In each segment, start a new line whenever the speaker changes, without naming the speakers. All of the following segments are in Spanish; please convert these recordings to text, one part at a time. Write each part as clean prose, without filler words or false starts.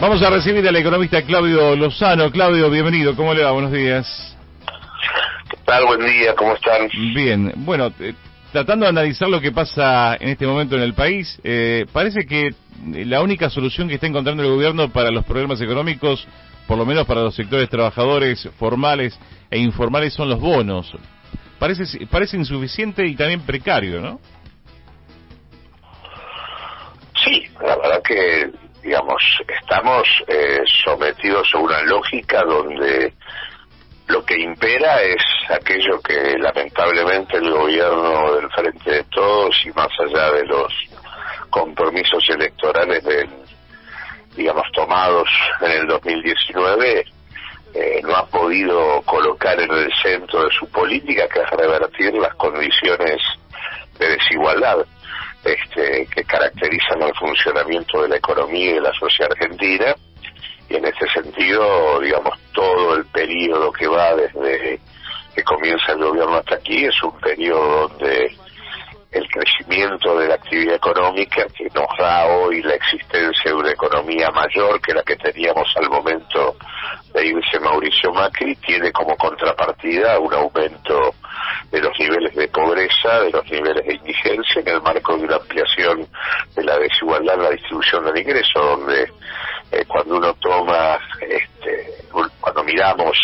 Vamos a recibir al economista Claudio Lozano. Claudio, bienvenido. ¿Cómo le va? Buenos días.
¿Qué tal? Buen día. ¿Cómo están?
Bien. Bueno, tratando de analizar lo que pasa en este momento en el país, parece que la única solución que está encontrando el gobierno para los problemas económicos, por lo menos para los sectores trabajadores formales e informales, son los bonos. Parece insuficiente y también precario, ¿no?
Sí, la verdad que, digamos, estamos sometidos a una lógica donde lo que impera es aquello que lamentablemente el gobierno del Frente de Todos, y más allá de los compromisos electorales digamos, tomados en el 2019, no ha podido colocar en el centro de su política, que es revertir las condiciones de desigualdad que caracterizan el funcionamiento de la economía y de la sociedad argentina. Y en este sentido, digamos, todo el periodo que va desde que comienza el gobierno hasta aquí es un periodo donde el crecimiento de la actividad económica, que nos da hoy la existencia de una economía mayor que la que teníamos al momento de irse Mauricio Macri, tiene como contrapartida un aumento de los niveles de pobreza, de los niveles de indigencia, en el marco de una ampliación de la desigualdad en la distribución del ingreso, donde cuando uno toma, cuando miramos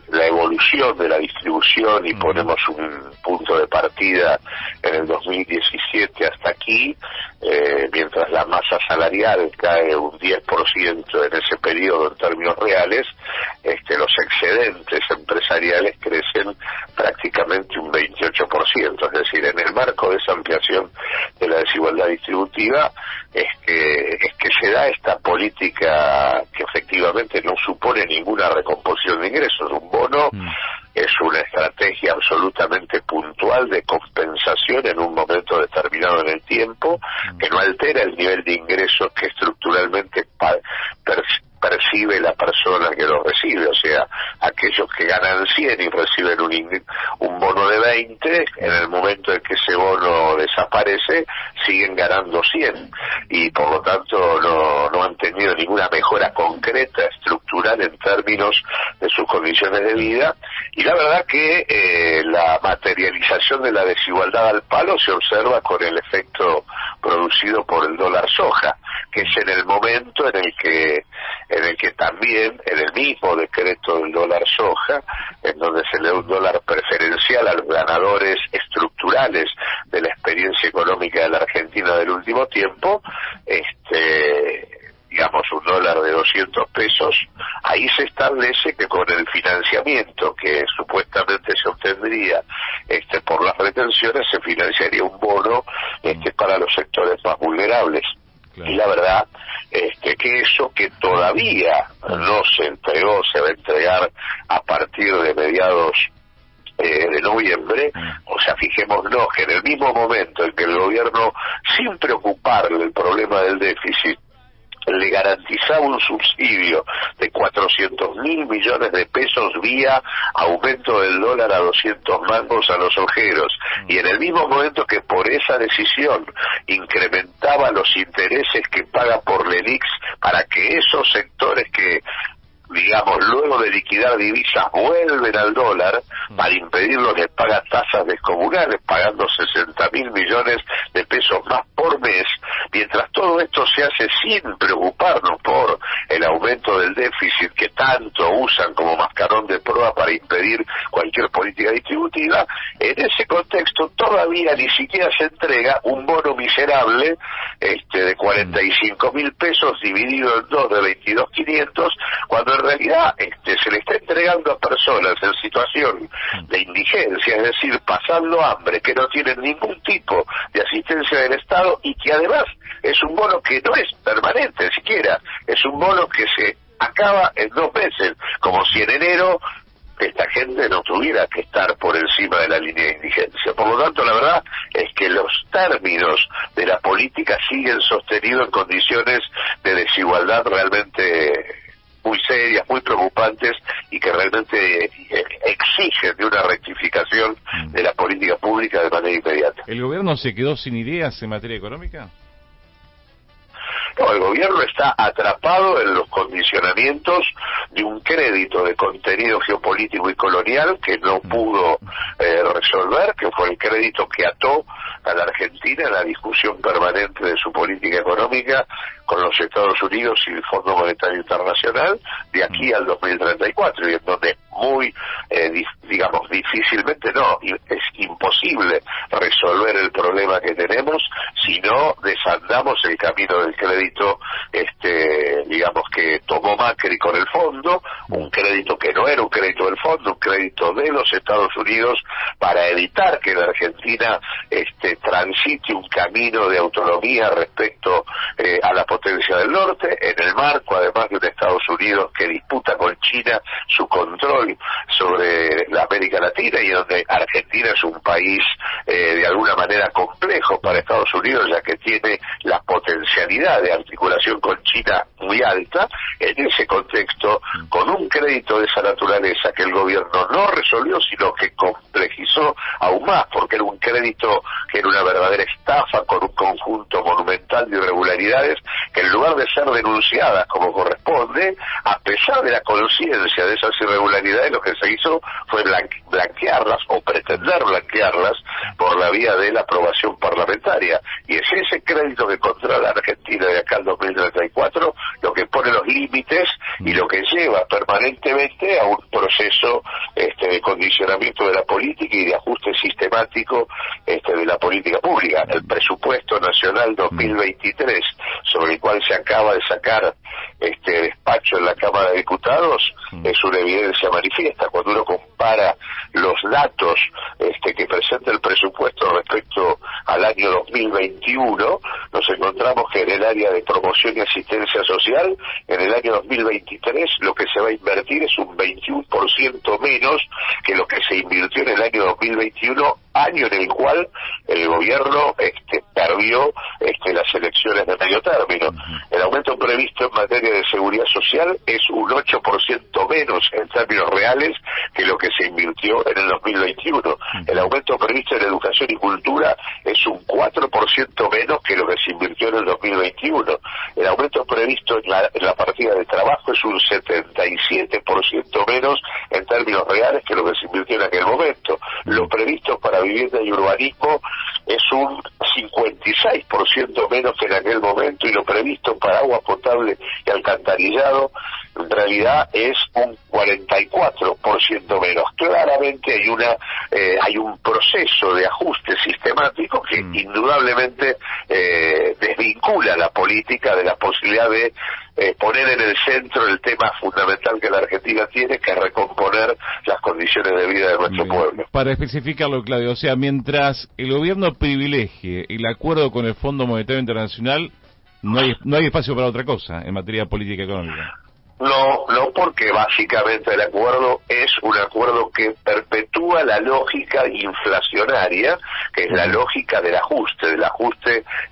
la evolución de la distribución y ponemos un punto de partida en el 2017 hasta aquí, mientras la masa salarial cae un 10% en ese periodo en términos reales, los excedentes empresariales crecen prácticamente un 28%, es decir, en el marco de esa ampliación de la desigualdad distributiva es que se da esta política que efectivamente no supone ninguna recomposición de ingresos. Un bono es una estrategia absolutamente puntual de compensación en un momento determinado en el tiempo, que no altera el nivel de ingresos que estructuralmente percibe la persona que lo recibe. O sea, aquellos que ganan 100 y reciben un bono de 20, en el momento en que ese bono desaparece, siguen ganando 100, y por lo tanto no han tenido ninguna mejora concreta, estructural, en términos de sus condiciones de vida. Y la verdad que la materialización de la desigualdad al palo se observa con el efecto producido por el dólar soja, que es en el momento en el que también, en el mismo decreto del dólar soja, en donde se le da un dólar preferencial a los ganadores estructurales de la experiencia económica de la Argentina del último tiempo, digamos, un dólar de 200 pesos, ahí se establece que con el financiamiento que supuestamente se obtendría por las retenciones, se financiaría un bono para los sectores más vulnerables. Claro. Y la verdad que eso, que todavía no se entregó, se va a entregar a partir de mediados de noviembre. O sea, fijémonos que en el mismo momento en que el gobierno, sin preocuparle el problema del déficit, le garantizaba un subsidio de 400.000 millones de pesos vía aumento del dólar a 200 mangos a los ojeros, y en el mismo momento que por esa decisión incrementaba los intereses que paga por LELIX para que esos sectores que, digamos, luego de liquidar divisas vuelven al dólar, para impedirlo les paga tasas descomunales, pagando 60.000 millones de pesos más por mes, mientras todo esto se hace sin preocuparnos por el aumento del déficit que tanto usan como mascarón de proa para impedir cualquier política distributiva. En ese contexto todavía ni siquiera se entrega un bono miserable de 45.000 pesos dividido en dos de 22.500, cuando en realidad se le está entregando a personas en situación de indigencia, es decir, pasando hambre, que no tienen ningún tipo de asistencia del Estado, y que además es un bono que no es permanente siquiera, es un bono que se acaba en 2 meses, como si en enero esta gente no tuviera que estar por encima de la línea de indigencia. Por lo tanto, la verdad es que los términos de la política siguen sostenidos en condiciones de desigualdad realmente muy serias, muy preocupantes, y que realmente exigen de una rectificación de la política pública de manera inmediata.
¿El gobierno se quedó sin ideas en materia económica?
No, el gobierno está atrapado en los condicionamientos de un crédito de contenido geopolítico y colonial que no pudo resolver, que fue el crédito que ató a la Argentina en la discusión permanente de su política económica con los Estados Unidos y el Fondo Monetario Internacional de aquí al 2034, y en donde muy, digamos, difícilmente, no, es imposible resolver el problema que tenemos si no desandamos el camino del crédito, digamos, que tomó Macri con el fondo, un crédito que no era un crédito del fondo, un crédito de los Estados Unidos para evitar que la Argentina transite un camino de autonomía respecto a la potencia del norte, en el marco además de un Estados Unidos que disputa con China su control sobre la América Latina, y donde Argentina es un país de alguna manera complejo para Estados Unidos, ya que tiene la potencialidad de articulación con China muy alta. En ese contexto, con un crédito de esa naturaleza que el gobierno no resolvió, sino que complejizó aún más, porque era un crédito que era una verdadera estafa con un conjunto monumental de irregularidades que, en lugar de ser denunciadas como corresponde, a pesar de la conciencia de esas irregularidades, lo que se hizo fue blanquearlas o pretender blanquearlas por la vía de la aprobación parlamentaria. Y es ese crédito que controla la Argentina de acá al 2034 lo que pone los límites y lo que lleva permanentemente a un proceso de condicionamiento de la política y de ajuste sistemático de la política pública. El presupuesto nacional 2023, sobre el cual se acaba de sacar despacho en la Cámara de Diputados, es una evidencia manifiesta. Cuando uno compara los datos que presenta el presupuesto respecto al año 2021, nos encontramos que en el área de promoción y asistencia social, en el año 2023 lo que se va a invertir es un 21% menos que lo que se invirtió en el año 2021, año en el cual el gobierno perdió las elecciones de medio término. El aumento previsto en materia de seguridad social es un 8% menos en términos reales que lo que se invirtió en el 2021. El aumento previsto en educación y cultura es un 4% menos que lo que se invirtió en el 2021. El aumento previsto en la partida de trabajo es un 77% menos en términos reales que lo que se invirtió en aquel momento. Lo previsto para vivienda y urbanismo es un 56% menos que en aquel momento, y lo previsto para agua potable y alcantarillado en realidad es un 44% menos. Claramente hay un proceso de ajuste sistemático que indudablemente desvincula la política de la posibilidad de poner en el centro el tema fundamental que la Argentina tiene, que es recomponer las condiciones de vida de nuestro pueblo.
Para especificarlo, Claudio, o sea, mientras el gobierno privilegie el acuerdo con el Fondo Monetario Internacional, no hay espacio para otra cosa en materia política económica.
No, porque básicamente el acuerdo es un acuerdo que perpetúa la lógica inflacionaria, que es la lógica del ajuste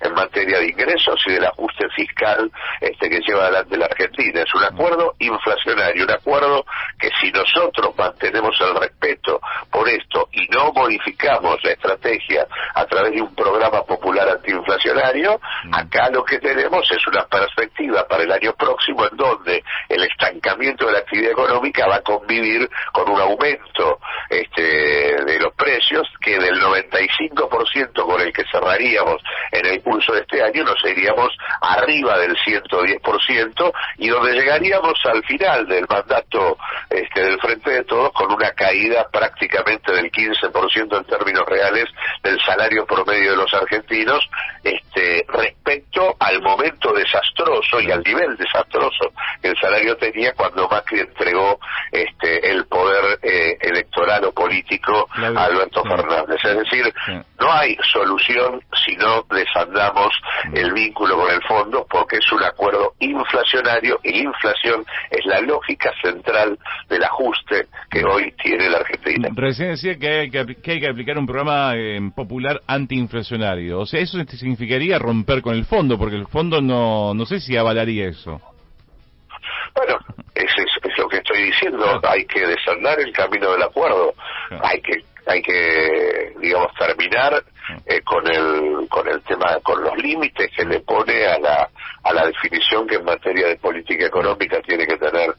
en materia de ingresos y del ajuste fiscal que lleva adelante la Argentina. Es un acuerdo inflacionario, un acuerdo que, si nosotros mantenemos el respeto por esto y no modificamos la estrategia a través de un programa popular antiinflacionario, acá lo que tenemos es una perspectiva para el año próximo en donde el estancamiento de la actividad económica va a convivir con un aumento de los precios que del 95% con el que cerraríamos en el curso de este año nos iríamos arriba del 110%, y donde llegaríamos al final del mandato del Frente de Todos con una caída prácticamente del 15% en términos reales del salario promedio de los argentinos, respecto al momento desastroso y al nivel desastroso que el salario tenía cuando Macri entregó el poder electoral o político a Alberto Fernández. Es decir, no hay solución si no desandamos el vínculo con el fondo, porque es un acuerdo inflacionario, y la inflación es la lógica central del ajuste que hoy tiene la Argentina.
Recién decía que hay que aplicar un programa popular antiinflacionario. O sea, eso significaría romper con el fondo, porque el fondo no sé si avalaría eso.
Bueno, es lo que estoy diciendo. Hay que desandar el camino del acuerdo. Hay que digamos, terminar con con el tema, con los límites que le pone a la definición que en materia de política económica tiene que tener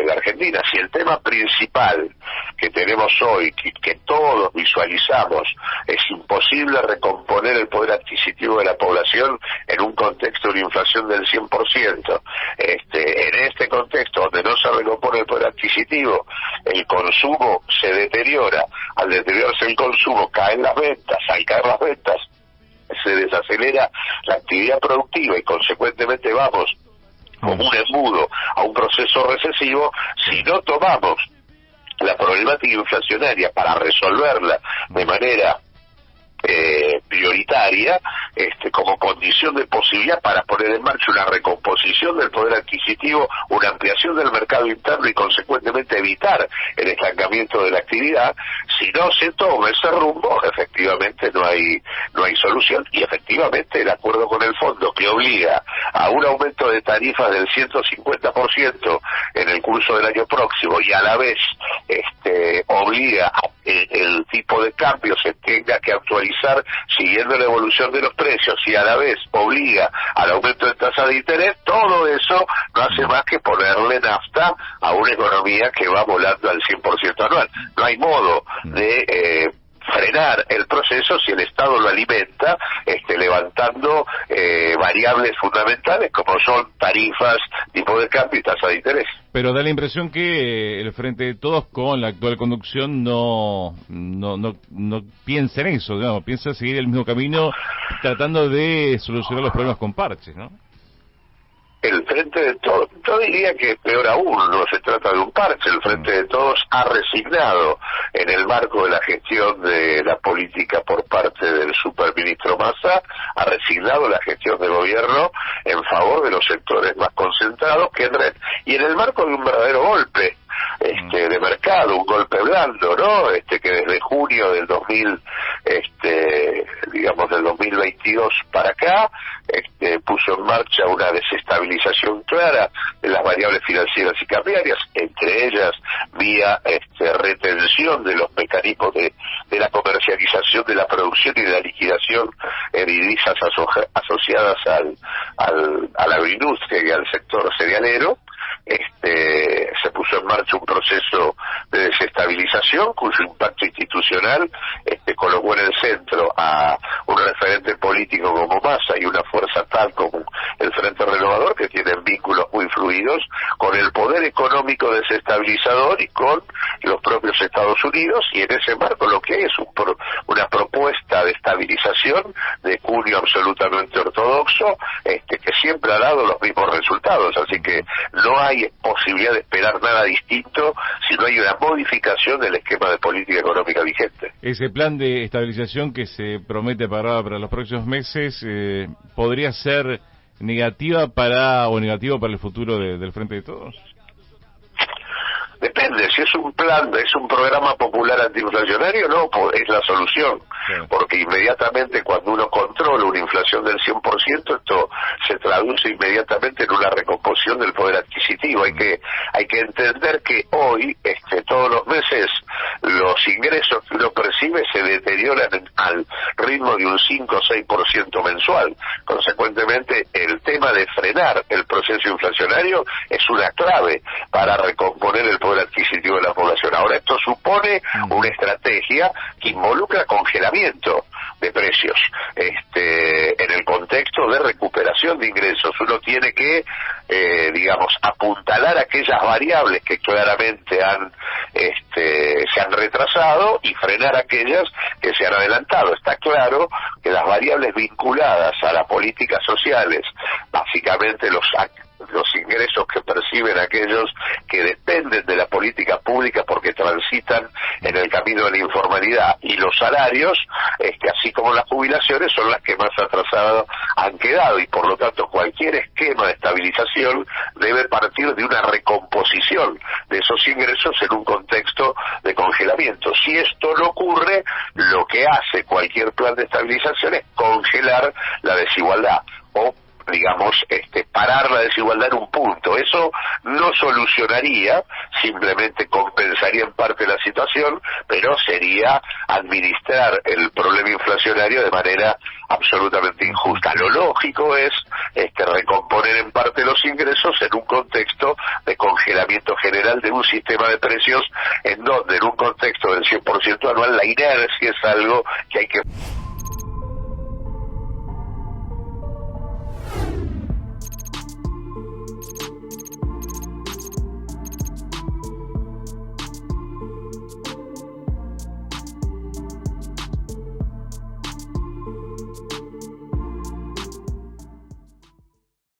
la Argentina. Si el tema principal que tenemos hoy, que todos visualizamos, es imposible recomponer el poder adquisitivo de la población en un contexto de una inflación del 100%, en este contexto donde no se recompone el poder adquisitivo, el consumo se deteriora, al deteriorarse el consumo caen las ventas, al caer las ventas se desacelera la actividad productiva y consecuentemente vamos como un embudo a un proceso recesivo. Si no tomamos la problemática inflacionaria para resolverla de manera prioritaria, como condición de posibilidad para poner en marcha una recomposición del poder adquisitivo, una ampliación del mercado interno y consecuentemente evitar el estancamiento de la actividad, si no se toma ese rumbo, efectivamente no hay solución. Y efectivamente el acuerdo con el fondo que obliga a un aumento de tarifas del 150% en el curso del año próximo y a la vez obliga a el tipo de cambio se tenga que actualizar siguiendo la evolución de los precios y a la vez obliga al aumento de tasa de interés, todo eso no hace más que ponerle nafta a una economía que va volando al 100% anual. No hay modo de frenar el proceso si el Estado lo alimenta, levantando variables fundamentales como son tarifas, tipo de cambio y tasa de interés.
Pero da la impresión que el Frente de Todos con la actual conducción no piensa en eso, digamos, piensa seguir el mismo camino tratando de solucionar los problemas con parches, ¿no?
El Frente de Todos, yo diría que peor aún, no se trata de un parche, el Frente de Todos ha resignado en el marco de la gestión de la política por parte del superministro Massa, ha resignado la gestión de gobierno en favor de los sectores más concentrados y en el marco de un verdadero golpe de mercado, un golpe blando, ¿no? Que desde junio del 2022 para acá, puso en marcha una desestabilización clara de las variables financieras y cambiarias, entre ellas vía retención de los mecanismos de la comercialización de la producción y de la liquidación de divisas asociadas a la agroindustria y al sector cerealero. Se puso en marcha un proceso de desestabilización cuyo impacto institucional colocó en el centro a un referente político como Massa y una fuerza tal como el Frente Renovador, que tienen vínculos muy fluidos con el poder económico desestabilizador y con los propios Estados Unidos, y en ese marco lo que hay es una propuesta de estabilización de cuño absolutamente ortodoxo, que siempre ha dado los mismos resultados, así que no hay posibilidad de esperar nada distinto si no hay una modificación del esquema de política económica vigente.
Ese plan de estabilización que se promete para los próximos meses podría ser negativo para el futuro del Frente de Todos.
Depende, si es un programa popular antiinflacionario, no, es la solución, sí. Porque inmediatamente cuando uno controla una inflación del 100%, esto se traduce inmediatamente en una recomposición del poder adquisitivo. Hay que entender que hoy, todos los meses, los ingresos que uno percibe se deterioran al ritmo de un 5 o 6% mensual. Consecuentemente, el tema de frenar el proceso inflacionario es una clave para recomponer el poder adquisitivo de la población. Ahora, esto supone una estrategia que involucra congelamiento de precios en el contexto de recuperación de ingresos. Uno tiene que apuntalar aquellas variables que claramente se han retrasado y frenar aquellas que se han adelantado. Está claro que las variables vinculadas a las políticas sociales, básicamente los ingresos que perciben aquellos que dependen de la política pública porque transitan en el camino de la informalidad, y los salarios, así como las jubilaciones, son las que más atrasadas han quedado, y por lo tanto cualquier esquema de estabilización debe partir de una recomposición de esos ingresos en un contexto de congelamiento. Si esto no ocurre, lo que hace cualquier plan de estabilización es congelar la desigualdad o digamos, parar la desigualdad en un punto. Eso no solucionaría, simplemente compensaría en parte la situación, pero sería administrar el problema inflacionario de manera absolutamente injusta. Lo lógico es recomponer en parte los ingresos en un contexto de congelamiento general de un sistema de precios en donde en un contexto del 100% anual la inercia es algo que hay que